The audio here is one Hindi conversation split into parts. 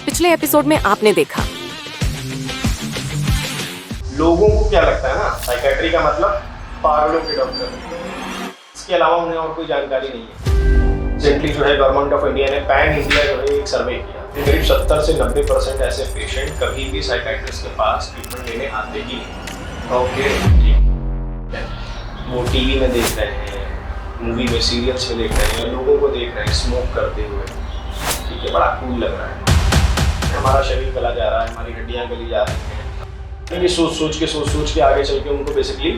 पिछले एपिसोड में आपने देखा। लोगों को क्या लगता है ना, साइकेट्री का मतलब पागलों के डॉक्टर, इसके अलावा उन्हें और कोई जानकारी नहीं है। रिसेंटली जो है गवर्नमेंट ऑफ इंडिया ने पैन इंडिया जो है एक सर्वे किया, करीब 70 से 90% ऐसे पेशेंट कभी भी साइकेट्रिस्ट के पास ट्रीटमेंट लेने आते ही नहीं। ओके, वो टीवी में देख रहे हैं, मूवी में, सीरियल्स में देख रहे हैं, लोगों को देख रहे हैं स्मोक करते हुए, ठीक है, बड़ा कूल लग रहा है, हमारा शरीर गला जा रहा है, हमारी हड्डियाँ गली जा रही हैं। ये सोच सोच के आगे चल के उनको बेसिकली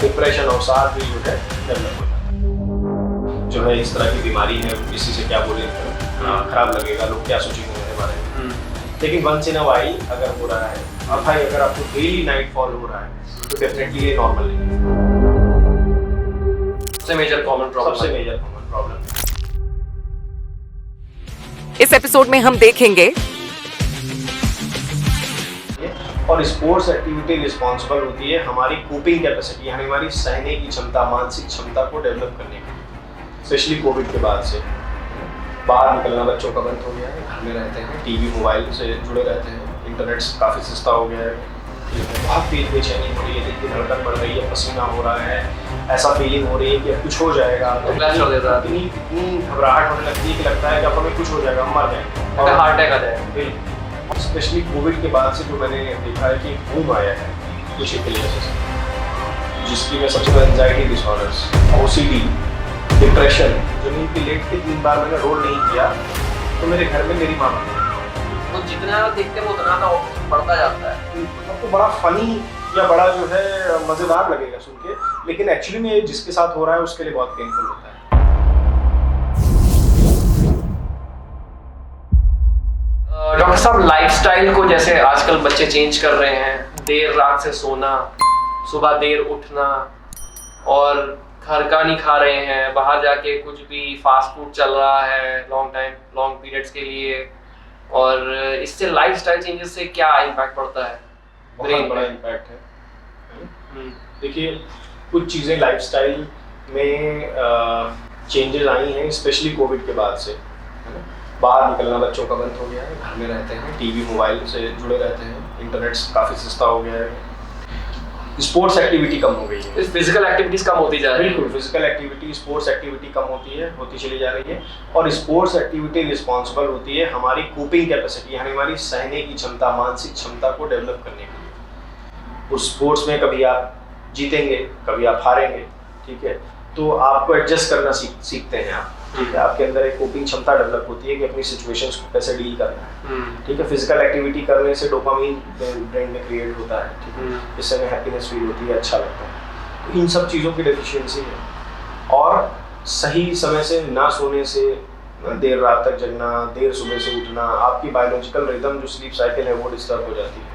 डिप्रेशन और साथ भी जो है डेवलप हो जाता है। जो है इस तरह की बीमारी है, किसी से क्या बोले खराब लगेगा, लोग क्या सोचेंगे मेरे बारे में। लेकिन वंस इन अ वाइल अगर हो रहा है, अब भाई अगर आपको डेली नाइट फॉल हो रहा है तो डेफिनेटली ये नॉर्मल नहीं है। सबसे मेजर कॉमन प्रॉब्लम। इस एपिसोड में हम देखेंगे और स्पोर्ट्स एक्टिविटी रिस्पॉन्सिबल होती है हमारी कोपिंग कैपेसिटी, यानी हमारी सहने की क्षमता, मानसिक क्षमता को डेवलप करने की। स्पेशली कोविड के बाद से बाहर निकलना बच्चों का बंद हो गया है, घर में रहते हैं, टीवी मोबाइल से जुड़े रहते हैं, इंटरनेट काफ़ी सस्ता हो गया है, बहुत तेज बेचैनी हो रही है, दिल की धड़कन बढ़ रही है, पसीना हो रहा है, ऐसा फीलिंग हो रही है कि अब कुछ हो जाएगा, इतनी घबराहट होने लगती है कि लगता है कि अब हमें कुछ हो जाएगा, हम मर जाएंगे, हार्ट अटैक आ जाए। स्पेशली कोविड के बाद से जो मैंने देखा है कि बूम आया है कुछ एक से, जिसकी मैं सबसे ज़्यादा एंजाइटी डिसऑर्डर्स, OCD, डिप्रेशन, जो नींद की लेट के 3 बार मैंने रोल नहीं किया तो मेरे घर में मेरी माँ तो जितना देखते हैं उतना ना बढ़ता जाता है। आपको बड़ा फनी या बड़ा जो है मज़ेदार लगेगा सुन के, लेकिन एक्चुअली में जिसके साथ हो रहा है उसके लिए बहुत पेनफुल होता है। डॉक्टर साहब, लाइफस्टाइल को जैसे आजकल बच्चे चेंज कर रहे हैं, देर रात से सोना, सुबह देर उठना, और घर का नहीं खा रहे हैं, बाहर जाके कुछ भी फास्ट फूड चल रहा है लॉन्ग पीरियड्स के लिए, और इससे लाइफस्टाइल चेंजेस से क्या इम्पैक्ट पड़ता है? बहुत बड़ा इम्पैक्ट है। देखिए, कुछ चीज़ें लाइफस्टाइल में चेंजेस आई हैं स्पेशली कोविड के बाद से, है ना। बाहर निकलना बच्चों का बंद हो गया है, घर में रहते हैं, टीवी मोबाइल से जुड़े रहते हैं, इंटरनेट काफ़ी सस्ता हो गया है, स्पोर्ट्स एक्टिविटी कम हो गई है, फिजिकल एक्टिविटीज कम होती जा रही है। बिल्कुल, फिजिकल एक्टिविटी, स्पोर्ट्स एक्टिविटी कम होती चली जा रही है, और स्पोर्ट्स एक्टिविटी रिस्पॉन्सिबल होती है हमारी कोपिंग कैपेसिटी, यानी हमारी सहने की क्षमता, मानसिक क्षमता को डेवलप करने के लिए। उस स्पोर्ट्स में कभी आप जीतेंगे, कभी आप हारेंगे, ठीक है, तो आपको एडजस्ट करना सीखते हैं आप, ठीक है, आपके अंदर एक कोपिंग क्षमता डेवलप होती है कि अपनी सिचुएशंस को कैसे डील करना है, ठीक है। फिजिकल एक्टिविटी करने से डोपामिन ब्रेन में क्रिएट होता है, ठीक है, इससे हमें हैप्पीनेस फील होती है, अच्छा लगता है। तो इन सब चीज़ों की डेफिशिएंसी है, और सही समय से ना सोने से, देर रात तक जगना, देर सुबह से उठना, आपकी बायोलॉजिकल रिदम जो स्लीप साइकिल है वो डिस्टर्ब हो जाती है।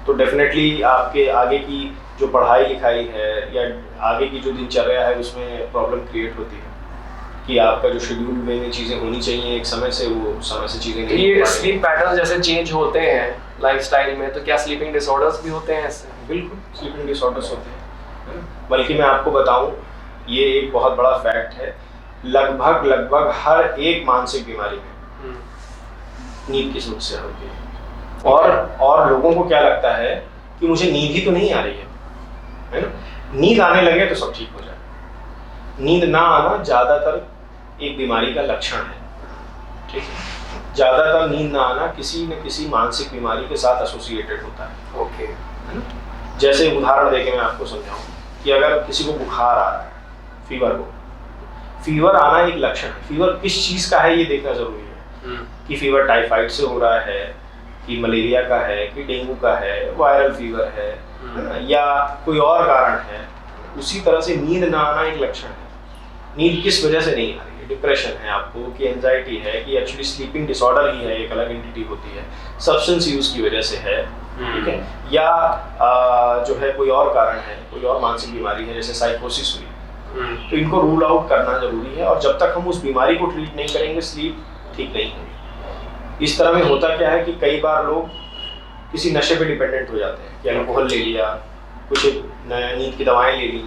तो डेफिनेटली आपके आगे की जो पढ़ाई लिखाई है या आगे की जो दिनचर्या है उसमें प्रॉब्लम क्रिएट होती है कि आपका जो शेड्यूल वे में चीज़ें होनी चाहिए एक समय से, वो समय से चीज़ें नहीं। ये स्लीप पैटर्न जैसे चेंज होते हैं लाइफस्टाइल में, तो क्या स्लीपिंग डिसऑर्डर्स भी होते हैं इससे? बिल्कुल, स्लीपिंग डिसऑर्डर्स होते हैं, बल्कि मैं आपको बताऊं, ये एक बहुत बड़ा फैक्ट है, लगभग हर एक मानसिक बीमारी में नींद की समस्या होती है। और लोगों को क्या लगता है कि मुझे नींद ही तो नहीं आ रही है ना, नींद आने लगे तो सब ठीक हो जाए। नींद ना आना ज़्यादातर एक बीमारी का लक्षण है, ठीक है। ज़्यादातर नींद ना आना किसी न किसी मानसिक बीमारी के साथ एसोसिएटेड होता है, ओके, है ना। जैसे उदाहरण देके मैं आपको समझाऊं कि अगर किसी को बुखार आ रहा है, फीवर आना एक लक्षण है। फीवर किस चीज़ का है ये देखना ज़रूरी है, कि फीवर टाइफाइड से हो रहा है, कि मलेरिया का है, कि डेंगू का है, वायरल फीवर है ना, या कोई और कारण है। उसी तरह से नींद ना आना एक लक्षण है। नींद किस वजह से नहीं आ रही है, डिप्रेशन है आपको, कि एंजाइटी है, कि एक्चुअली स्लीपिंग डिसऑर्डर ही है, एक अलग एंटिटी होती है, सब्सटेंस यूज की वजह से है, ठीक है, या जो है कोई और कारण है, कोई और मानसिक बीमारी है जैसे साइकोसिस हुई, तो इनको रूल आउट करना जरूरी है। और जब तक हम उस बीमारी को ट्रीट नहीं करेंगे स्लीप ठीक नहीं होगी। इस तरह में होता क्या है कि कई बार लोग किसी नशे पे डिपेंडेंट हो जाते हैं, कि अल्कोहल ले लिया, कुछ नींद की दवाएं ले ली,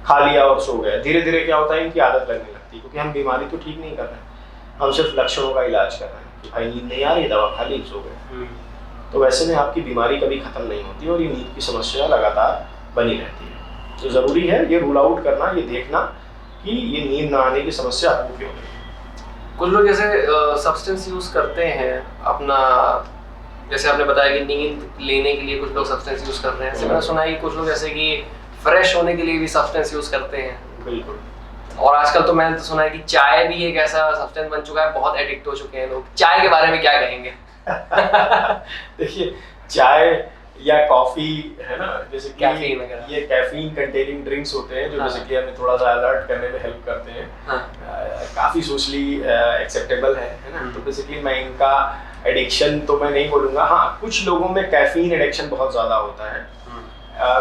खा लिया और सो गए। धीरे धीरे क्या होता है, इनकी आदत लगने लगती है, क्योंकि हम बीमारी तो ठीक नहीं कर रहे हैं, हम सिर्फ लक्षणों का इलाज कर रहे हैं। कि भाई नींद नहीं आ रही, दवा खा ली, सो गए। तो वैसे में आपकी बीमारी कभी खत्म नहीं होती और ये नींद की समस्या लगातार बनी रहती है। तो ज़रूरी है ये रूल आउट करना, ये देखना कि ये नींद ना आने की समस्या आपको क्यों है। कुछ लोग जैसे सब्सटेंस यूज करते हैं अपना, जैसे आपने बताया कि नींद लेने के लिए कुछ लोग सब्सटेंस यूज कर रहे हैं, ऐसे मैंने सुना है कि कुछ लोग जैसे कि फ्रेश होने के लिए भी सब्सटेंस यूज करते हैं। बिल्कुल। और आजकल तो मैंने तो सुना है कि चाय भी एक ऐसा सब्सटेंस बन चुका है, बहुत एडिक्ट हो चुके हैं लोग। चाय के बारे में क्या कहेंगे? देखिए, चाय या कॉफी है ना, जैसे कि कैफीन वगैरह, ये कैफीन कंटेनिंग ड्रिंक्स होते हैं जो हाँ। बेसिकली हमें थोड़ा सा अलर्ट करने में हेल्प करते हैं। हाँ। काफ़ी सोशली एक्सेप्टेबल है ना। तो बेसिकली मैं इनका एडिक्शन तो मैं नहीं बोलूँगा। हाँ, कुछ लोगों में कैफीन एडिक्शन बहुत ज़्यादा होता है।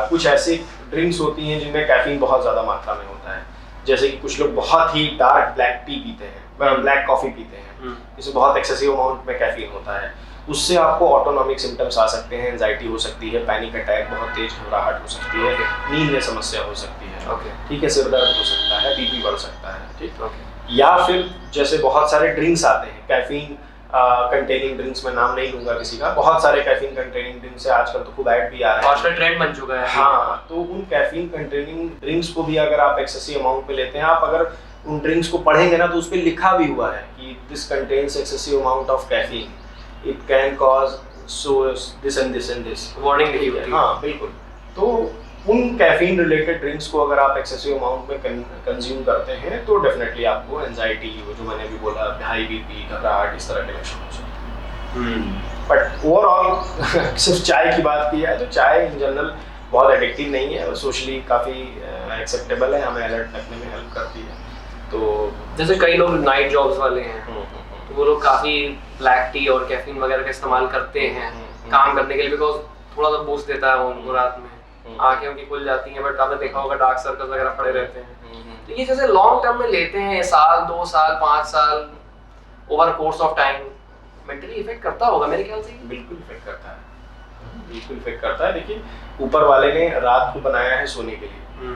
कुछ ऐसी ड्रिंक्स होती हैं जिनमें कैफीन बहुत ज़्यादा मात्रा में होता है, जैसे कि कुछ लोग बहुत ही डार्क ब्लैक टी पीते हैं, ब्लैक कॉफ़ी पीते हैं, जिसमें बहुत एक्सेसिव अमाउंट में कैफीन होता है। उससे आपको ऑटोनॉमिक सिम्टम्स आ सकते हैं, एंजाइटी हो सकती है, पैनिक अटैक, बहुत तेज घबराहट हो सकती है, नींद में समस्या हो सकती है, ठीक है, सिर दर्द हो सकता है, बीपी बढ़ सकता है, ठीक। या फिर जैसे बहुत सारे ड्रिंक्स आते हैं कैफीन कंटेनिंग ड्रिंक्स, मैं नाम नहीं लूंगा किसी का, बहुत सारे कैफीन कंटेनिंग ड्रिंक्स है, आजकल तो खूब ऐड भी आ रहे हैं, आजकल ट्रेंड बन चुका है। हाँ, तो उन कैफीन कंटेनिंग ड्रिंक्स को भी अगर आप एक्सेसिव अमाउंट में लेते हैं, आप अगर उन ड्रिंक्स को पढ़ेंगे ना तो उस पर लिखा भी हुआ है कि this contains excessive amount of caffeine, it can cause so this and this and this, warning लिखी हुई है। हाँ बिल्कुल। तो उन कैफीन रिलेटेड ड्रिंक्स को अगर आप एक्सेसिव अमाउंट में कंज्यूम करते हैं तो डेफिनेटली आपको एंजाइटी, जो मैंने भी बोला, हाई बीपी, घबराहट, इस तरह के लक्षण हो सकते हैं। बट ओवरऑल सिर्फ चाय की बात की जाए तो चाय इन जनरल बहुत एडिक्टिव नहीं है, सोशली काफ़ी एक्सेप्टेबल है, हमें अलर्ट रखने में हेल्प करती है। तो जैसे कई लोग नाइट जॉब्स वाले हैं तो वो लोग काफ़ी ब्लैक टी और कैफीन वगैरह का इस्तेमाल करते हैं काम करने के लिए, बिकॉज थोड़ा सा बूस्ट देता है उनको, रात में आंखें उनकी खुल जाती हैं, बट आपने देखा होगा डार्क सर्कल्स वगैरह पड़े रहते हैं। तो ये जैसे लॉन्ग टर्म में लेते हैं, साल 2 साल 5 साल, over course of time mentally effect करता होगा मेरे ख्याल से। बिल्कुल इफेक्ट करता है, बिल्कुल इफेक्ट करता है। देखिए, ऊपर वाले ने रात को बनाया है सोने के लिए,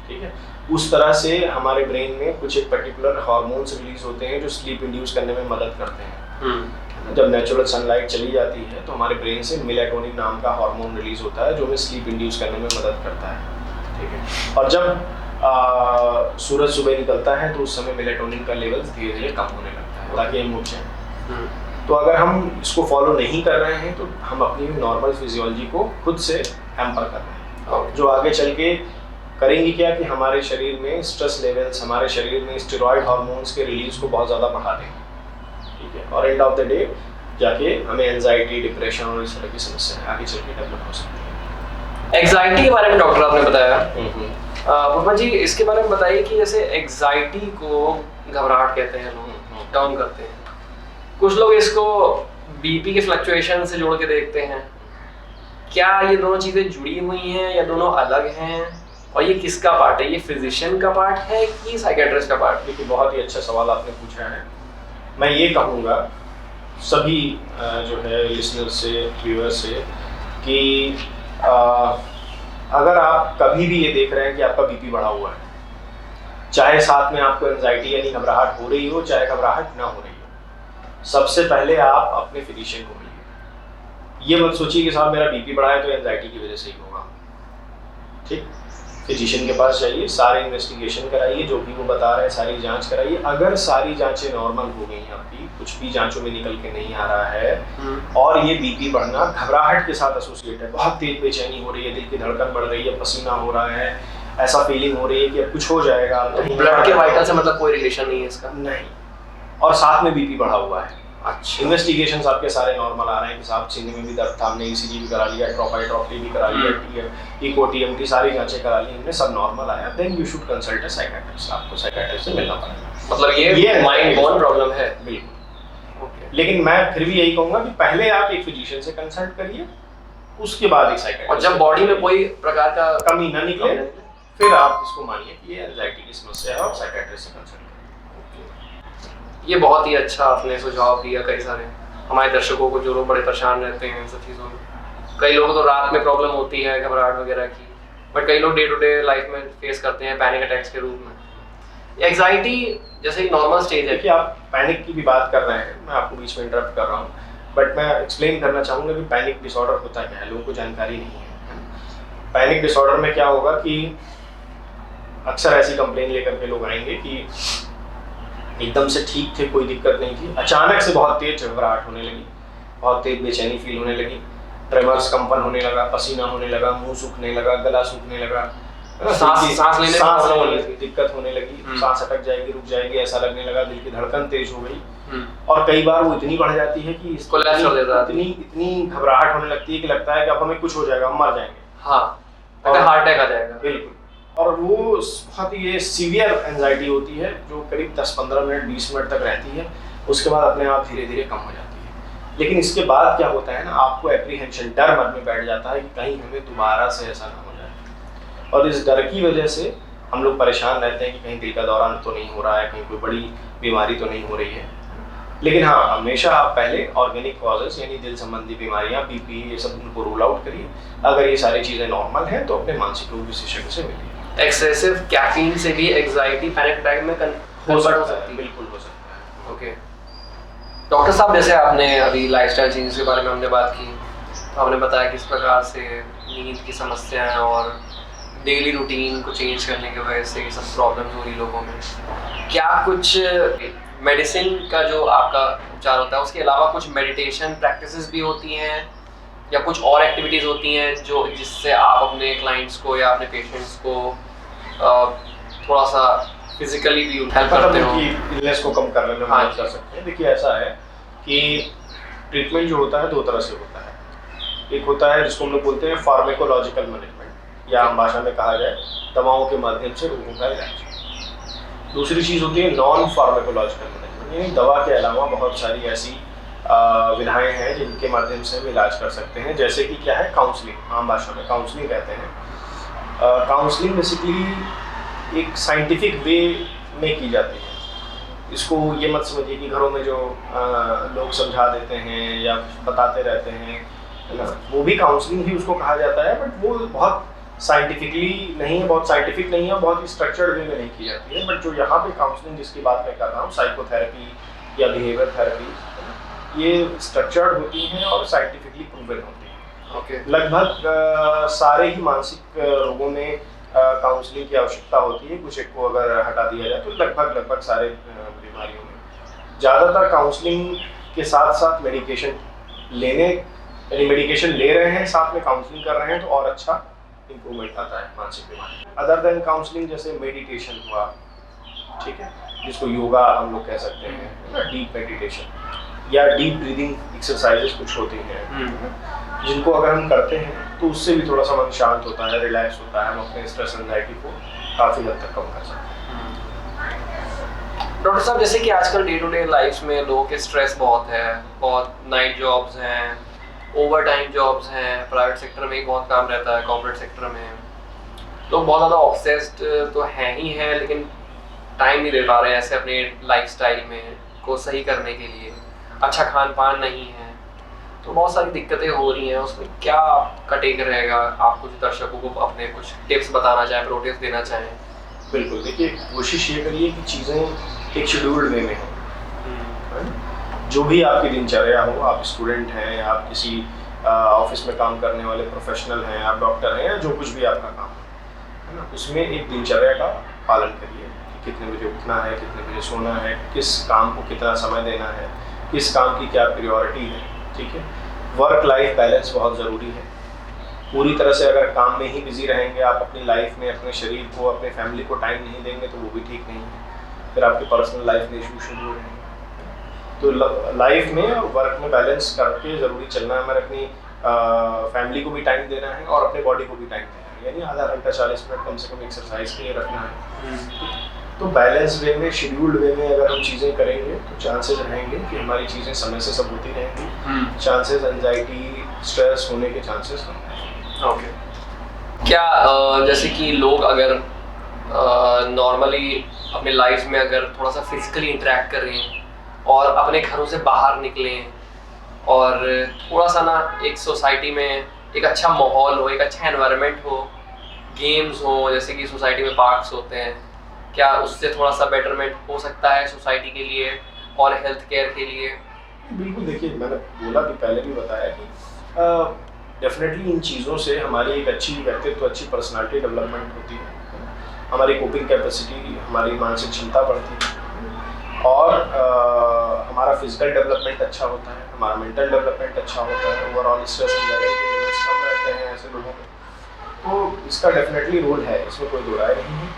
ठीक है, उस तरह से हमारे ब्रेन में कुछ एक पर्टिकुलर हार्मोन्स रिलीज होते हैं जो स्लीप इंड्यूस करने में मदद करते हैं। जब नेचुरल सनलाइट चली जाती है तो हमारे ब्रेन से मेलाटोनिन नाम का हार्मोन रिलीज होता है जो हमें स्लीप इंड्यूस करने में मदद करता है, ठीक है। और जब सूरज सुबह निकलता है तो उस समय मेलाटोनिन का लेवल धीरे धीरे कम होने लगता है ताकि हम उठ जाएं। तो अगर हम इसको फॉलो नहीं कर रहे हैं तो हम अपनी नॉर्मल फिजियोलॉजी को खुद से हैम्पर कर रहे हैं, जो आगे चल के करेंगी क्या कि हमारे शरीर में स्ट्रेस लेवल्स, हमारे शरीर में स्टेरॉइड हार्मोन्स के रिलीज को बहुत ज़्यादा बढ़ा देंगे, ठीक है। और एंड ऑफ द डे जाके हमें एंजाइटी, डिप्रेशन और इस तरह की समस्याएं आगे चल के डेवलप हो सकती है। एंजाइटी के बारे में डॉक्टर आपने बताया, पुष्पा जी इसके बारे में बताइए कि जैसे एंजाइटी को घबराहट कहते हैं लोग, डाउन करते हैं, कुछ लोग इसको बीपी के फ्लक्चुएशन से जोड़ के देखते हैं। क्या ये दोनों चीज़ें जुड़ी हुई हैं या दोनों अलग हैं, और ये किसका पार्ट है? ये फिजिशियन का पार्ट है कि साइकियाट्रिस्ट का पार्ट? देखिए, बहुत ही अच्छा सवाल आपने पूछा है। मैं ये कहूँगा सभी जो है लिसनर से, व्यूअर से कि अगर आप कभी भी ये देख रहे हैं कि आपका बीपी बढ़ा हुआ है, चाहे साथ में आपको एंजाइटी यानी घबराहट हो रही हो, चाहे घबराहट ना हो रही हो, सबसे पहले आप अपने फिजिशियन को मिलिए। ये मत सोचिए कि साहब मेरा बीपी बढ़ा है तो एंजाइटी की वजह से ही होगा, ठीक। फिजिशियन के पास जाइए, सारे इन्वेस्टिगेशन कराइए, जो भी वो बता रहे हैं सारी जांच कराइए। अगर सारी जांचें नॉर्मल हो गई हैं, आपकी कुछ भी जांचों में निकल के नहीं आ रहा है और ये बीपी बढ़ना घबराहट के साथ एसोसिएट है, बहुत तेज बेचैनी हो रही है, दिल की धड़कन बढ़ रही है, पसीना हो रहा है, ऐसा फीलिंग हो रही है कि अब कुछ हो जाएगा, ब्लड के वाइटल से मतलब कोई रिलेशन नहीं है इसका? नहीं, और साथ में बीपी बढ़ा हुआ है। अच्छा, इन्वेस्टिगेशंस आपके सारे नॉर्मल आ रहे हैं कि साहब सीने में भी दर्द था, हमने ईसीजी भी करा लिया, ट्रोपाइट्रोपी भी करा लिया, इको टीएमटी सारी जांचें करा ली हमने, सब नॉर्मल आया, then you should consult a psychiatrist. आपको साइकियाट्रिस्ट से मिलना पड़ेगा। मतलब ये माइंड बोन प्रॉब्लम है? बिल्कुल। ओके, लेकिन मैं फिर भी यही कहूँगा कि पहले आप एक फिजिशियन से कंसल्ट करिए, उसके बाद एक साइकियाट्रिस्ट। और जब बॉडी में कोई प्रकार का कमी ना निकले फिर आप इसको मानिए कि ये एंजाइटी की समस्या है और साइकियाट्रिस्ट से कंसल्ट करिए। ये बहुत ही अच्छा आपने सुझाव दिया कई सारे हमारे दर्शकों को, जो लोग बड़े परेशान रहते हैं इन सब चीज़ों में। कई लोगों को तो रात में प्रॉब्लम होती है घबराहट वगैरह की, बट कई लोग डे टू डे लाइफ में फेस करते हैं पैनिक अटैक्स के रूप में। एग्जाइटी जैसे एक नॉर्मल स्टेज है। देखिए आप पैनिक की भी बात कर रहे हैं, मैं आपको बीच में इंटरप्ट कर रहा हूँ, बट मैं एक्सप्लेन करना चाहूँगा कि पैनिक डिसऑर्डर होता क्या है, लोगों को जानकारी नहीं है। पैनिक डिसऑर्डर में क्या होगा कि अक्सर ऐसी कंप्लेन लेकर के लोग आएंगे कि एकदम से ठीक थे, कोई दिक्कत नहीं थी, अचानक से बहुत तेज घबराहट होने लगी, बहुत तेज बेचैनी फील होने लगी, ट्रेमर्स, कंपन होने लगा, पसीना होने लगा, मुंह सूखने लगा, गला सूखने लगा, सांस लेने में दिक्कत होने लगी, सांस अटक जाएगी, रुक जाएगी, ऐसा लगने लगा, दिल की धड़कन तेज हो गई, और कई बार वो इतनी बढ़ जाती है कि इतनी घबराहट होने लगती है कि लगता है कि अब हमें कुछ हो जाएगा, हम मर जाएंगे, हार्ट अटैक आ जाएगा। बिल्कुल। और वो बहुत ही ये सीवियर एंजाइटी होती है जो करीब 10-15 मिनट 20 मिनट तक रहती है, उसके बाद अपने आप धीरे धीरे कम हो जाती है। लेकिन इसके बाद क्या होता है ना, आपको एप्रीहेंशन, डर मन में बैठ जाता है कि कहीं हमें दोबारा से ऐसा ना हो जाए, और इस डर की वजह से हम लोग परेशान रहते हैं कि कहीं दिल का दौरा तो नहीं हो रहा है, कहीं कोई बड़ी बीमारी तो नहीं हो रही है। लेकिन हाँ, हमेशा आप पहले ऑर्गेनिक कॉजेस यानी दिल संबंधी बीमारियां, बीपी, ये सब उनको रूल आउट करिए। अगर ये सारी चीज़ें नॉर्मल हैं तो अपने मानसिक रोग विशेषज्ञ से मिलिए। एक्सेसिव कैफीन से भी एंजाइटी पैनिक अटैक में हो सकती है, बिल्कुल हो सकता है। ओके डॉक्टर साहब, जैसे आपने अभी लाइफस्टाइल चेंज के बारे में हमने बात की, तो आपने बताया किस प्रकार से नींद की समस्याएं और डेली रूटीन को चेंज करने की वजह से ये सब प्रॉब्लम हो रही लोगों में। क्या कुछ मेडिसिन का जो आपका उपचार होता है उसके अलावा कुछ मेडिटेशन प्रैक्टिसेस भी होती हैं या कुछ और एक्टिविटीज़ होती हैं जो जिससे आप अपने क्लाइंट्स को या अपने पेशेंट्स को थोड़ा सा फिजिकली भी हेल्प करते हो? इलनेस को कम करने में मदद कर सकते हैं। देखिए ऐसा है कि ट्रीटमेंट जो होता है दो तरह से होता है। एक होता है जिसको हम लोग बोलते हैं फार्मेकोलॉजिकल मैनेजमेंट, या आम भाषा में कहा जाए दवाओं के माध्यम से रोगों का इलाज। दूसरी चीज़ होती है नॉन फार्मेकोलॉजिकल मैनेजमेंट, यानी दवा के अलावा बहुत सारी ऐसी विधाएं हैं जिनके माध्यम से हम इलाज कर सकते हैं। जैसे कि क्या है, काउंसलिंग, आम भाषा में काउंसलिंग कहते हैं। काउंसलिंग बेसिकली एक साइंटिफिक वे में की जाती है। इसको ये मत समझिए कि घरों में जो लोग समझा देते हैं या बताते रहते हैं, है ना, वो भी काउंसलिंग ही उसको कहा जाता है, बट वो बहुत साइंटिफिकली नहीं है, बहुत साइंटिफिक नहीं है, बहुत ही स्ट्रक्चर्ड वे में नहीं की जाती है। बट जो यहाँ पे काउंसलिंग जिसकी बात मैं कर रहा हूँ, साइकोथेरेपी या बिहेवियर थेरेपी, ये स्ट्रक्चर्ड होती हैं और साइंटिफिकली प्रूवन होती हैं। ओके। लगभग सारे ही मानसिक रोगों में काउंसलिंग की आवश्यकता होती है। कुछ एक को अगर हटा दिया जाए तो लगभग सारे बीमारियों में ज़्यादातर काउंसलिंग के साथ साथ मेडिकेशन यानी मेडिकेशन ले रहे हैं, साथ में काउंसलिंग कर रहे हैं, तो और अच्छा इम्प्रूवमेंट आता है मानसिक बीमारी। अदर देन काउंसलिंग जैसे मेडिटेशन हुआ, ठीक है, जिसको योगा हम लोग कह सकते हैं, डीप मेडिटेशन या डीप ब्रीदिंग एक्सरसाइजेस कुछ होती हैं, जिनको अगर हम करते हैं तो उससे भी थोड़ा सा मन शांत होता है, रिलैक्स होता है, हम अपने स्ट्रेस एंजाइटी को काफ़ी हद तक कम कर सकते हैं। डॉक्टर साहब, जैसे कि आजकल डे टू डे लाइफ में लोगों के स्ट्रेस बहुत है, बहुत नाइट जॉब्स हैं, ओवर टाइम जॉब्स हैं, प्राइवेट सेक्टर में ही बहुत काम रहता है, कॉर्पोरेट सेक्टर में लोग बहुत ज़्यादा ऑब्सेस्ड तो हैं ही हैं, लेकिन टाइम नहीं दे पा रहे हैं ऐसे अपने लाइफस्टाइल में को सही करने के लिए। अच्छा खान पान नहीं है, तो बहुत सारी दिक्कतें हो रही हैं। उसमें क्या आपका टेक रहेगा? आप कुछ दर्शकों को अपने कुछ टिप्स बताना चाहें, प्रो टिप्स देना चाहें? बिल्कुल, देखिए कोशिश ये करिए कि चीज़ें एक शेड्यूल्ड वे में हों। जो भी आपकी दिनचर्या हो, आप स्टूडेंट हैं, आप किसी ऑफिस में काम करने वाले प्रोफेशनल हैं, आप डॉक्टर हैं, या जो कुछ भी आपका काम है ना, उसमें एक दिनचर्या का पालन करिए कि कितने बजे उठना है, कितने बजे सोना है, किस काम को कितना समय देना है, किस काम की क्या प्रायोरिटी है, ठीक है। वर्क लाइफ बैलेंस बहुत ज़रूरी है। पूरी तरह से अगर काम में ही बिजी रहेंगे, आप अपनी लाइफ में अपने शरीर को, अपने फैमिली को टाइम नहीं देंगे तो वो भी ठीक नहीं है, फिर आपके पर्सनल लाइफ में इशू शुरू हो रहेंगे। तो लाइफ में और वर्क में बैलेंस करके ज़रूरी चलना है। हमें अपनी फैमिली को भी टाइम देना है और अपने बॉडी को भी टाइम देना है, यानी आधा घंटा 40 मिनट कम से कम एक्सरसाइज के लिए रखना है। तो बैलेंस वे में, शेड्यूल्ड वे में अगर हम चीज़ें करेंगे तो चांसेस रहेंगे कि हमारी चीज़ें समय से सब होती रहेंगी। चांसेस एंजाइटी, स्ट्रेस होने के चांसेस कम हैं। ओके। क्या जैसे कि लोग अगर नॉर्मली अपने लाइफ में अगर थोड़ा सा फिजिकली इंटरेक्ट करें और अपने घरों से बाहर निकलें और थोड़ा सा ना एक सोसाइटी में एक अच्छा माहौल हो, एक अच्छा एनवायरनमेंट हो, गेम्स हो, जैसे कि सोसाइटी में पार्क्स होते हैं, क्या उससे थोड़ा सा बेटरमेंट हो सकता है सोसाइटी के लिए और हेल्थ केयर के लिए? बिल्कुल, देखिए मैंने बोला भी, पहले भी बताया कि डेफिनेटली इन चीज़ों से हमारी एक अच्छी व्यक्तित्व, अच्छी पर्सनालिटी डेवलपमेंट होती है, हमारी कोपिंग कैपेसिटी, हमारी मानसिक क्षमता बढ़ती है और हमारा फिजिकल डेवलपमेंट अच्छा होता है, हमारा मेंटल डेवलपमेंट अच्छा होता है, ओवरऑल स्ट्रेस एंजाइटी के लेवल्स कम रहते हैं ऐसे लोगों में। तो इसका डेफिनेटली रोल है, इसमें कोई दो राय नहीं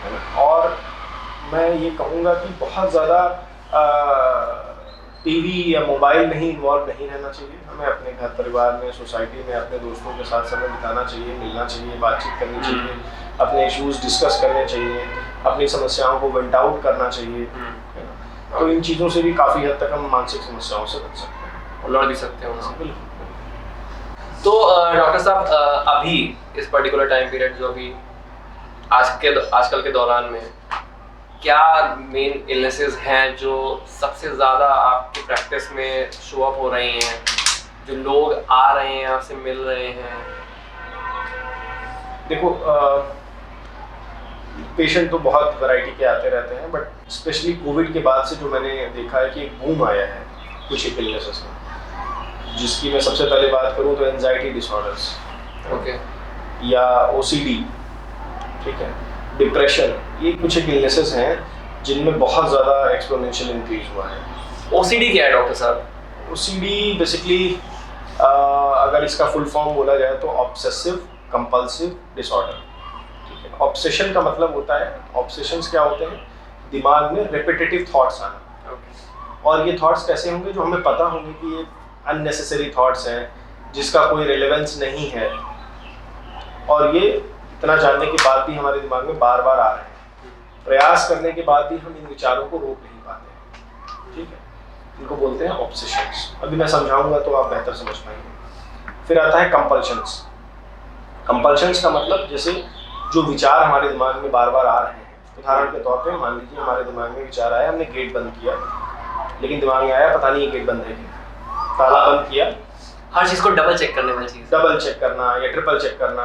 है ना। और मैं ये कहूँगा कि बहुत ज़्यादा टीवी या मोबाइल में ही इन्वॉल्व नहीं रहना चाहिए। हमें अपने घर परिवार में, सोसाइटी में अपने दोस्तों के साथ समय बिताना चाहिए, मिलना चाहिए, बातचीत करनी चाहिए, अपने इश्यूज डिस्कस करने चाहिए, अपनी समस्याओं को वेंट आउट करना चाहिए। तो इन चीज़ों से भी काफ़ी हद तक हम मानसिक समस्याओं से बच सकते हैं और लड़ भी सकते हैं उनसे। बिल्कुल। तो डॉक्टर साहब, अभी इस पर्टिकुलर टाइम पीरियड जो अभी आजकल के दौरान में क्या मेन इलनेसेस हैं जो सबसे ज़्यादा आपकी प्रैक्टिस में शो अप हो रही हैं, जो लोग आ रहे हैं आपसे मिल रहे हैं? देखो, पेशेंट तो बहुत वैरायटी के आते रहते हैं, बट स्पेशली कोविड के बाद से जो मैंने देखा है कि एक बूम आया है कुछ एक इलनेसेस में, जिसकी मैं सबसे पहले बात करूं तो एंजाइटी डिसऑर्डर्स, ओके, या ओसीडी, ठीक है, डिप्रेशन, ये कुछ एक इलनेसेस हैं जिनमें बहुत ज़्यादा एक्सपोनेंशियल इंक्रीज हुआ है। ओसीडी क्या है डॉक्टर साहब? ओसीडी बेसिकली अगर इसका फुल फॉर्म बोला जाए तो ऑब्सेसिव कंपल्सिव डिसऑर्डर, ठीक है। ऑब्सेशन का मतलब होता है, ऑब्सेशंस क्या होते हैं, दिमाग में रिपीटेटिव थॉट्स आना, और ये थॉट्स कैसे होंगे, जो हमें पता होंगे कि ये अननेसेसरी थॉट्स हैं जिसका कोई रिलेवेंस नहीं है, और ये इतना जानने के बाद भी हमारे दिमाग में बार बार आ रहे हैं, प्रयास करने के बाद भी हम इन विचारों को रोक नहीं पाते हैं, ठीक है। इनको बोलते हैं ऑब्सेशंस। अभी मैं समझाऊंगा तो आप बेहतर समझ पाएंगे। फिर आता है कंपल्शंस। कंपल्शंस का मतलब जैसे जो विचार हमारे दिमाग में बार बार आ रहे हैं, उदाहरण के तौर पे मान लीजिए हमारे दिमाग में विचार आया, हमने गेट बंद किया, लेकिन दिमाग में आया पता नहीं ये गेट बंद है क्या, ताला बंद किया, हर चीज़ को डबल चेक करने वाली चीज़, डबल चेक करना या ट्रिपल चेक करना,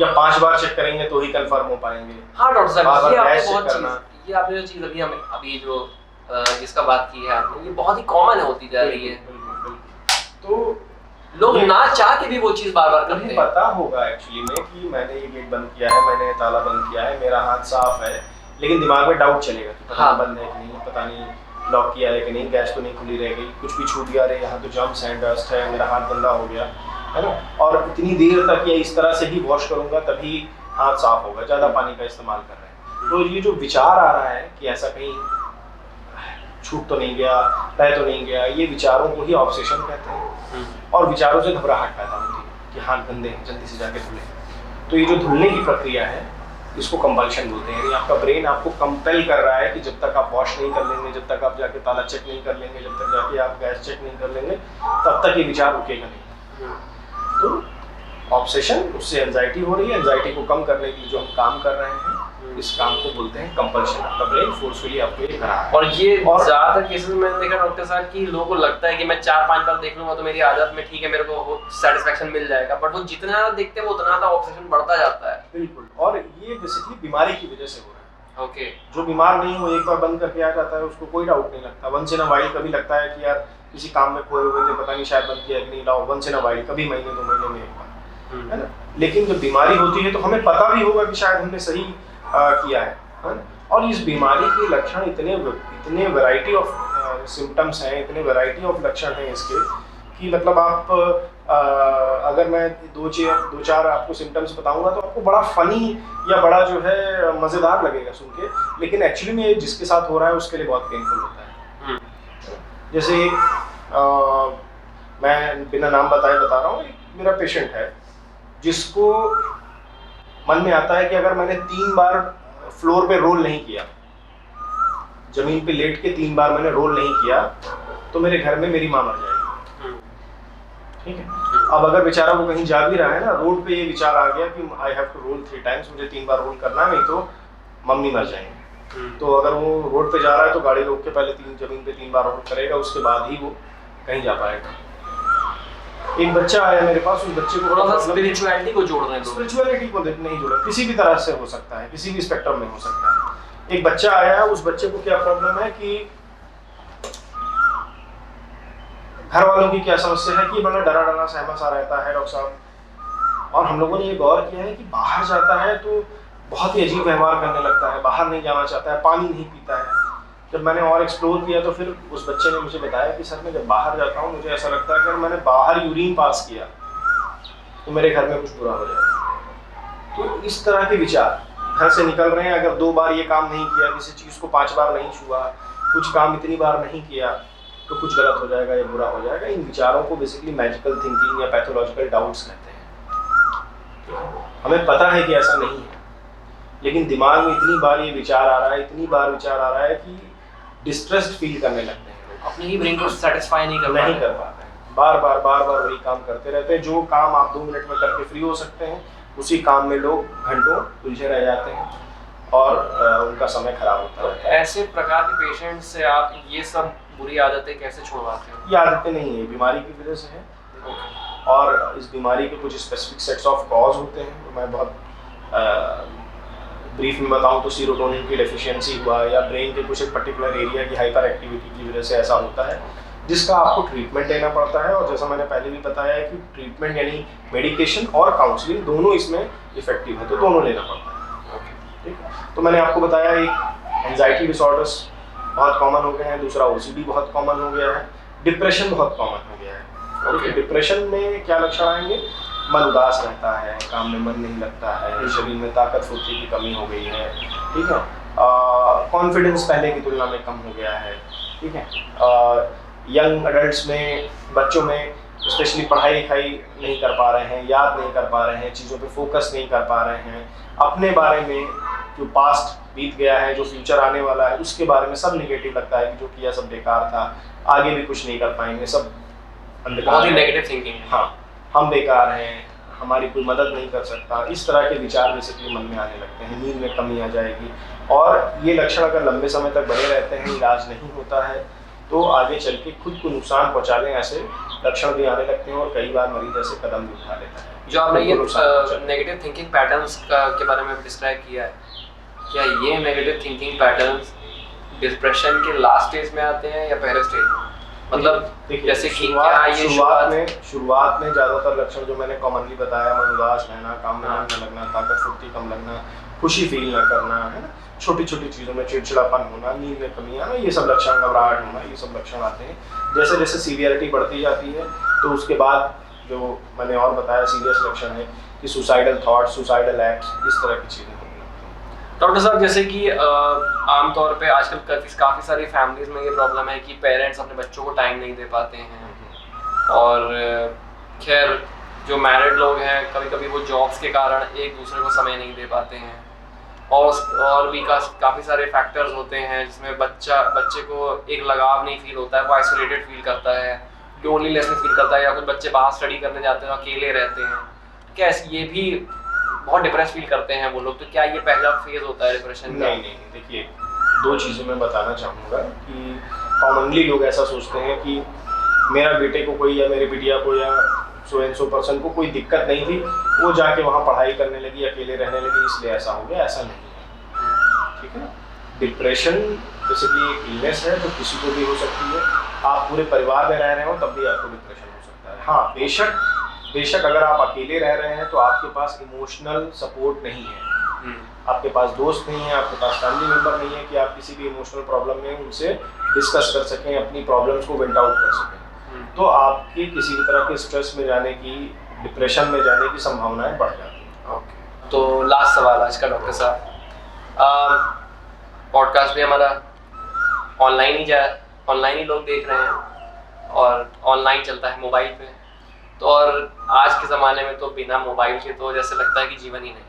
या 5 बार चेक करेंगे तो ही कंफर्म हो पाएंगे। हाँ डॉक्टर साहब, ये आपने चेक बहुत करना, ये आपने जो चीज़ अभी जो जिसका बात की है आपने, ये बहुत ही कॉमन होती जा रही है। बिल्कुल। तो लोग ना चाह के भी वो चीज़ बार बार करते हैं। पता होगा एक्चुअली में कि मैंने ये गेट बंद किया है, मैंने ताला बंद किया है, मेरा हाथ साफ है, लेकिन दिमाग में डाउट चलेगा कि पता नहीं बंद है कि नहीं, पता नहीं लॉक किया है कि नहीं, गैस तो नहीं खुली रह गई, कुछ भी छूट गया, यहाँ तो जर्म्स हैं, डस्ट है, मेरा हाथ गंदा हो गया, है ना। और इतनी देर तक या इस तरह से ही वॉश करूंगा तभी हाथ साफ होगा, ज़्यादा पानी का इस्तेमाल कर रहे हैं। तो ये जो विचार आ रहा है कि ऐसा कहीं छूट तो नहीं गया, रह तो नहीं गया, ये विचारों को ही ऑब्सेशन कहते हैं। और विचारों से घबराहट पैदा होती है कि हाथ गंदे हैं, जल्दी से जाके धुलें। तो ये जो धुलने की प्रक्रिया है इसको कंपल्शन बोलते हैं, यानी आपका ब्रेन आपको कंपेल कर रहा है कि जब तक आप वॉश नहीं कर लेंगे, जब तक आप जाके ताला चेक नहीं कर लेंगे, जब तक जाके आप गैस चेक नहीं कर लेंगे, तब तक ये विचार रुकेगा नहीं। तो ऑब्सेशन, उससे एंजाइटी हो रही है, एंजाइटी को कम करने के लिए जो हम काम कर रहे हैं, इस काम को बोलते हैं कंपल्शन। आपका ब्रेन फोर्सफुली आपको ये करा है। और ये ज्यादातर केसेस में मैंने देखा डॉक्टर साहब कि लोगों को लगता है कि मैं 4-5 बार देख लूंगा तो मेरी आदत में ठीक है, मेरे को सेटिस्फेक्शन मिल जाएगा, बट वो जितना ज्यादा देखते हैं वो उतना ज्यादा ऑब्सेशन बढ़ता जाता है। बिल्कुल, और ये बेसिकली बीमारी की वजह से हो रहा है। ओके, जो बीमार नहीं हो, एक बार बंद करके आ जाता है, उसको कोई डाउट नहीं लगता। वंस इन अ वाइल कभी लगता है कि यार किसी काम में खोए हुए थे, पता नहीं शायद बंद किया कि नहीं, लाओ वंस इन अ वाइल, कभी महीने 2 महीने में एक बार, है ना। लेकिन जब बीमारी होती है तो हमें पता भी होगा कि शायद हमने सही किया है ना? और इस बीमारी के लक्षण इतने वैरायटी ऑफ सिम्टम्स हैं, इतने वैरायटी ऑफ लक्षण हैं इसके कि मतलब आप अगर मैं 2-4 आपको सिम्टम्स बताऊंगा तो आपको बड़ा फनी या बड़ा जो है मज़ेदार लगेगा सुन के, लेकिन एक्चुअली में जिसके साथ हो रहा है उसके लिए बहुत पेनफुल होता है। जैसे मैं बिना नाम बताए बता रहा हूँ, मेरा पेशेंट है जिसको मन में आता है कि अगर मैंने 3 बार फ्लोर पे रोल नहीं किया, जमीन पे लेट के 3 बार मैंने रोल नहीं किया, तो मेरे घर में मेरी माँ मर जाएगी। ठीक है, अब अगर बेचारा वो कहीं जा भी रहा है ना, रोड पे ये विचार आ गया कि I have to roll 3 times, मुझे 3 बार रोल करना है, नहीं तो मम्मी मर जाएंगे। तो अगर वो रोड पे जा रहा है तो गाड़ी रोक के पहले जमीन पे 3 बार रोल करेगा, उसके बाद ही वो कहीं जा पाएगा। एक बच्चा आया मेरे पास, उस बच्चे को थोड़ा सा स्पिरिचुअलिटी को जोड़ रहे हैं लोग। स्पिरिचुअलिटी को नहीं जोड़ा, किसी भी तरह से हो सकता है, किसी भी स्पेक्ट्रम में हो सकता है। एक बच्चा आया है, उस बच्चे को क्या प्रॉब्लम है कि घर वालों की क्या समस्या है कि बड़ा डरा डरा सहमा सा रहता है डॉक्टर साहब। और हम लोगों ने ये गौर किया है कि बाहर जाता है तो बहुत ही अजीब व्यवहार करने लगता है, बाहर नहीं जाना चाहता है, पानी नहीं पीता है। जब मैंने और एक्सप्लोर किया तो फिर उस बच्चे ने मुझे बताया कि सर मैं जब बाहर जाता हूँ मुझे ऐसा लगता है कि अगर मैंने बाहर यूरिन पास किया तो मेरे घर में कुछ बुरा हो जाएगा। तो इस तरह के विचार घर से निकल रहे हैं, अगर 2 बार ये काम नहीं किया, किसी चीज़ को 5 बार नहीं छुआ, कुछ काम इतनी बार नहीं किया तो कुछ गलत हो जाएगा या बुरा हो जाएगा। इन विचारों को बेसिकली मैजिकल थिंकिंग या पैथोलॉजिकल डाउट्स कहते हैं। हमें पता है कि ऐसा नहीं है, लेकिन दिमाग में इतनी बार ये विचार आ रहा है, इतनी बार विचार आ रहा है कि डिस्ट्रेस्ड फील करने लगते हैं, अपने ही ब्रेन को सेटिस्फाई नहीं कर पाते हैं, बार बार वही काम करते रहते हैं। जो काम आप 2 मिनट में करके फ्री हो सकते हैं, उसी काम में लोग घंटों उलझे रह जाते हैं और उनका समय खराब होता है। तो ऐसे प्रकार के पेशेंट से आप ये सब बुरी आदतें कैसे छुड़वाते हैं? ये आदतें नहीं है, बीमारी की वजह से है। और इस बीमारी के कुछ स्पेसिफिक सेट्स ऑफ कॉज होते हैं। मैं बहुत ब्रीफ में बताऊं तो सीरोटोनिन की डेफिशिएंसी हुआ या ब्रेन के कुछ एक पर्टिकुलर एरिया की हाइपर एक्टिविटी की वजह से ऐसा होता है, जिसका आपको ट्रीटमेंट लेना पड़ता है। और जैसा मैंने पहले भी बताया है कि ट्रीटमेंट यानी मेडिकेशन और काउंसलिंग दोनों इसमें इफेक्टिव है, तो दोनों लेना पड़ता है। ठीक है, तो मैंने आपको बताया एक एंजाइटी डिसऑर्डर्स बहुत कॉमन हो गए हैं, दूसरा ओसीडी बहुत कॉमन हो गया है, डिप्रेशन बहुत कॉमन हो गया है। डिप्रेशन में क्या लक्षण आएंगे? मन उदास रहता है, काम में मन नहीं लगता है, शरीर में ताकत फुर्ती की कमी हो गई है, ठीक है, कॉन्फिडेंस पहले की तुलना में कम हो गया है, ठीक है। यंग एडल्ट्स में, बच्चों में स्पेशली पढ़ाई लिखाई नहीं कर पा रहे हैं, याद नहीं कर पा रहे हैं, चीज़ों पे फोकस नहीं कर पा रहे हैं, अपने बारे में जो पास्ट बीत गया है, जो फ्यूचर आने वाला है उसके बारे में सब नेगेटिव लगता है कि जो किया सब बेकार था, आगे भी कुछ नहीं कर पाएंगे, सब बहुत ही नेगेटिव थिंकिंग है। हाँ, हम बेकार हैं, हमारी कोई मदद नहीं कर सकता, इस तरह के विचार बेसिकली मन में आने लगते हैं। नींद में कमी आ जाएगी, और ये लक्षण अगर लंबे समय तक बने रहते हैं, इलाज नहीं होता है, तो आगे चल के खुद को नुकसान पहुंचाने ऐसे लक्षण भी आने लगते हैं और कई बार मरीज ऐसे कदम भी उठा लेता है। जो आपने ये नेगेटिव थिंकिंग पैटर्न्स के बारे में डिस्क्राइब किया है, क्या ये नेगेटिव थिंकिंग पैटर्न्स डिप्रेशन के लास्ट स्टेज में आते हैं या पहले स्टेज में? मतलब जैसे कि क्या ये शुरुआत में ज़्यादातर लक्षण जो मैंने कॉमनली बताया, मन उदास रहना, काम में मन न लगना, ताकत फुर्ती कम लगना, खुशी फील न करना, है ना, छोटी छोटी चीज़ों में चिड़चिड़ापन होना, नींद में कमी आना, ये सब लक्षण, घबराहट होना, ये सब लक्षण आते हैं। जैसे जैसे सीवियरिटी बढ़ती जाती है तो उसके बाद जो मैंने और बताया सीरियस लक्षण है कि सुसाइडल थॉट्स, सुसाइडल एक्ट्स, इस तरह की चीज़ें होने लगती हैं। डॉक्टर साहब, जैसे कि आमतौर पे आजकल काफ़ी सारी फैमिलीज में ये प्रॉब्लम है कि पेरेंट्स अपने बच्चों को टाइम नहीं दे पाते हैं, और खैर जो मैरिड लोग हैं कभी कभी वो जॉब्स के कारण एक दूसरे को समय नहीं दे पाते हैं, और भी काफ़ी सारे फैक्टर्स होते हैं जिसमें बच्चे को एक लगाव नहीं फील होता है, वो आइसोलेटेड फील करता है, लोनलीनेस में फील करता है, या कुछ बच्चे बाहर स्टडी करने जाते हैं अकेले रहते हैं, क्या ये भी बहुत डिप्रेस फील करते हैं वो लोग? तो क्या ये पहला फेज होता है डिप्रेशन का? नहीं, देखिए 2 चीज़ें मैं बताना चाहूँगा कि कॉमनली लोग ऐसा सोचते हैं कि मेरा बेटे को कोई या मेरे बिटिया को या सो एंड सो पर्सन को कोई दिक्कत नहीं थी, वो जाके वहाँ पढ़ाई करने लगी, अकेले रहने लगी, इसलिए ऐसा हो गया। ऐसा नहीं है, ठीक है। डिप्रेशन बेसिकली एक इलनेस है जो किसी को भी हो सकती है। आप पूरे परिवार में रह रहे हो तब भी आपको डिप्रेशन हो सकता है। हाँ, बेशक अगर आप अकेले रह रहे हैं तो आपके पास इमोशनल सपोर्ट नहीं है, आपके पास दोस्त नहीं है, आपके पास फैमिली मेंबर नहीं है कि आप किसी भी इमोशनल प्रॉब्लम में उनसे डिस्कस कर सकें, अपनी प्रॉब्लम्स को वेंट आउट कर सकें, तो आपकी किसी भी तरह के स्ट्रेस में जाने की, डिप्रेशन में जाने की संभावनाएं बढ़ जाती हैं। ओके, तो लास्ट सवाल आज का डॉक्टर साहब, पॉडकास्ट भी हमारा ऑनलाइन ही लोग देख रहे हैं और ऑनलाइन चलता है मोबाइल पे, तो और आज के ज़माने में तो बिना मोबाइल के तो जैसे लगता है कि जीवन ही नहीं है,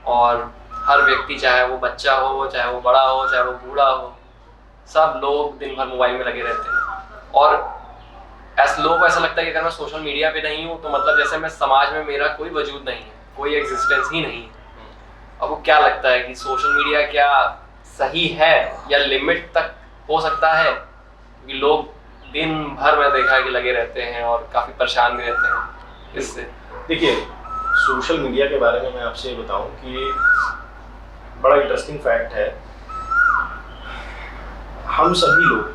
और हर व्यक्ति, चाहे वो बच्चा हो, चाहे वो बड़ा हो, चाहे वो बूढ़ा हो, सब लोग दिन भर मोबाइल में लगे रहते हैं, और लोगों को ऐसा लगता है कि अगर मैं सोशल मीडिया पे नहीं हूँ तो मतलब जैसे मैं समाज में मेरा कोई वजूद नहीं है, कोई एग्जिस्टेंस ही नहीं है। अब वो क्या लगता है कि सोशल मीडिया क्या सही है या लिमिट तक हो सकता है? क्योंकि लोग दिन भर में देखा है कि लगे रहते हैं और काफ़ी परेशान भी रहते हैं इससे। देखिए, सोशल मीडिया के बारे में मैं आपसे ये बताऊं कि बड़ा इंटरेस्टिंग फैक्ट है हम सभी लोग,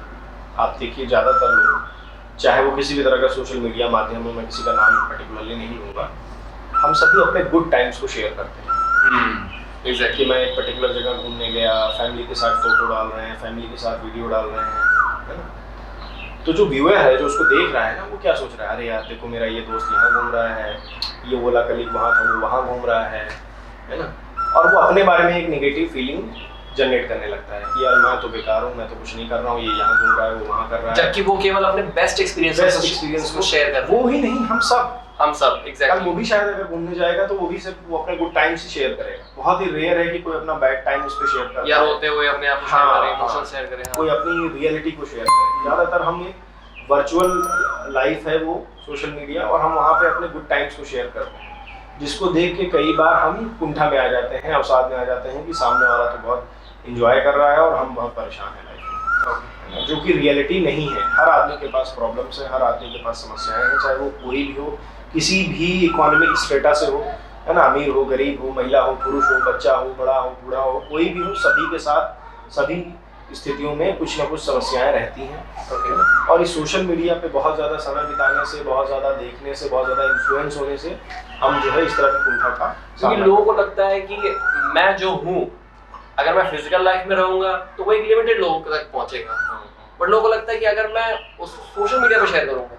आप देखिए ज़्यादातर लोग, चाहे वो किसी भी तरह का सोशल मीडिया माध्यम हो, मैं किसी का नाम पर्टिकुलरली नहीं लूँगा, हम सभी अपने गुड टाइम्स को शेयर करते हैं। एग्जैक्टली। कि मैं एक पर्टिकुलर जगह घूमने गया, फैमिली के साथ फोटो डाल रहे हैं, फैमिली के साथ वीडियो डाल रहे हैं, है ना। तो जो व्यूअर है, जो उसको देख रहा है ना, वो क्या सोच रहा है, अरे यार देखो मेरा ये दोस्त यहाँ घूम रहा है, ये वाला कलीग वहाँ था, वो वहाँ घूम रहा है ना। और वो अपने बारे में एक नेगेटिव फीलिंग जनरेट करने लगता है कि यार मैं तो बेकार हूँ, मैं तो कुछ नहीं कर रहा हूँ, ये यहाँ घूम रहा है, वो वहाँ कर रहा है। जबकि वो केवल अपने बेस्ट एक्सपीरियंस को शेयर कर रहे हैं। वो ही नहीं, हम सब एग्जैक्टली। वो भी शायद अगर घूमने जाएगा तो वो भी सिर्फ वो अपने गुड टाइम्स ही शेयर करेगा। बहुत ही रेयर है कि कोई अपना बैड टाइम उस पे शेयर करता है या रोते हुए अपने आप को शेयर करें, इमोशन शेयर करें। कोई अपनी रियलिटी को शेयर करे। ज़्यादातर हम एक वर्चुअल लाइफ है वो सोशल मीडिया, और हम वहाँ पे अपने गुड टाइम्स को शेयर करते हैं, जिसको देख के कई बार हम कुंठा में आ जाते हैं, अवसाद में आ जाते हैं कि सामने वाला तो बहुत इंजॉय कर रहा है और हम बहुत परेशान हैं लाइफ में, जो कि रियलिटी नहीं है। हर आदमी के पास प्रॉब्लम्स है, हर आदमी के पास समस्याएं हैं, चाहे वो कोई भी हो, किसी भी इकोनॉमिक स्टेटस से हो, है ना, अमीर हो, गरीब हो, महिला हो, पुरुष हो, बच्चा हो, बड़ा हो, बूढ़ा हो, कोई भी हो, सभी के साथ सभी स्थितियों में कुछ ना कुछ समस्याएं रहती हैं। और इस सोशल मीडिया पे बहुत ज़्यादा समय बिताने से, बहुत ज़्यादा देखने से, बहुत ज़्यादा इन्फ्लुएंस होने से हम जो है इस तरह की कुंठा का, क्योंकि लोगों को लगता है कि मैं जो हूँ, अगर मैं फिजिकल लाइफ में रहूंगा तो वो एक लिमिटेड लोगों तक पहुंचेगा, बट लोगों को लगता है कि अगर मैं उसको सोशल मीडिया पर शेयर करूंगा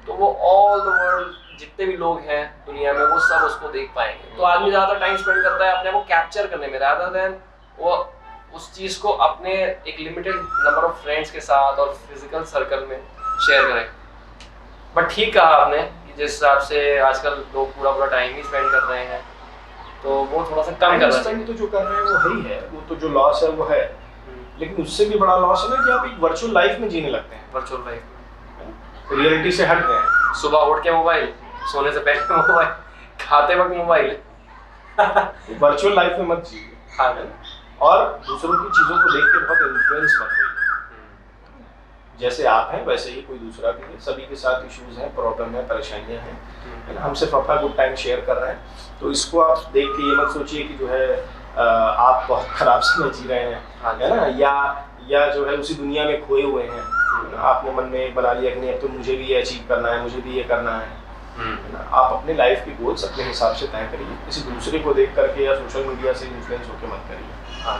तो वो ऑल द वर्ल्ड जितने भी लोग हैं दुनिया में वो सब उसको देख पाएंगे। तो आदमी ज़्यादा टाइम स्पेंड करता है अपने को कैप्चर करने में, रादर देन वो उस चीज़ को अपने एक लिमिटेड नंबर ऑफ फ्रेंड्स के साथ और फिजिकल सर्कल में शेयर करें। बट ठीक कहा आपने कि जिस हिसाब से आजकल लोग पूरा टाइम ही स्पेंड कर रहे हैं, तो वो थोड़ा सा कम करना चाहिए। तो जो कर रहे हैं वो है ही है, वो तो जो लॉस है वो है, लेकिन उससे भी बड़ा लॉस है ना कि आप एक वर्चुअल लाइफ में जीने लगते हैं, वर्चुअल लाइफ में रियलिटी से हट गए। सुबह उठ के मोबाइल, सोने से पहले मोबाइल, खाते वक्त मोबाइल। वर्चुअल लाइफ में मत जिए। हाँ, और दूसरों की चीज़ों को देख के बहुत इन्फ्लुएंस मत होइए। जैसे आप हैं वैसे ही कोई दूसरा भी है, सभी के साथ इश्यूज हैं, प्रॉब्लम है, परेशानियां हैं, है ना। हम सिर्फ अपना गुड टाइम शेयर कर रहे हैं, तो इसको आप देख के ये मत सोचिए कि जो है आप बहुत खराब समय जी रहे हैं, है ना, या जो है उसी दुनिया में खोए हुए हैं। आपने मन में बना लिया कि नहीं अब तो मुझे भी ये अचीव करना है, मुझे भी ये करना है ना। आप अपने लाइफ की गोल्स अपने हिसाब से तय करिए, किसी दूसरे को देख करके या सोशल मीडिया से इन्फ्लुएंस होकर मत करिए। हाँ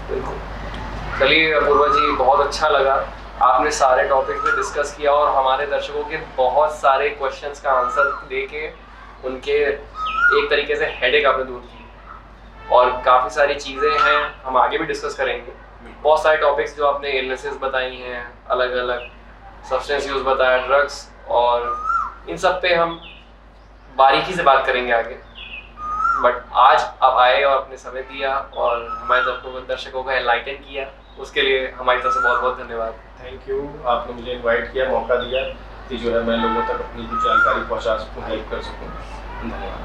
बिल्कुल। चलिए अपूर्वा जी, बहुत अच्छा लगा, आपने सारे टॉपिक्स पे डिस्कस किया और हमारे दर्शकों के बहुत सारे क्वेश्चंस का आंसर देके उनके एक तरीके से हेडेक आपने दूर की, और काफ़ी सारी चीज़ें हैं हम आगे भी डिस्कस करेंगे। बहुत सारे टॉपिक्स जो आपने इलनेसेस बताई हैं, अलग अलग सब्सटेंस यूज़ बताया, ड्रग्स, और इन सब पे हम बारीकी से बात करेंगे आगे। बट आज आप आए और अपने समय दिया और हमारे दर्शकों को एनलाइटन किया, उसके लिए हमारी तरफ से बहुत बहुत धन्यवाद। थैंक यू, आपने मुझे इनवाइट किया, मौका दिया कि जो है मैं लोगों तक अपनी कुछ जानकारी पहुंचा सकूं, हेल्प कर सकूं। धन्यवाद।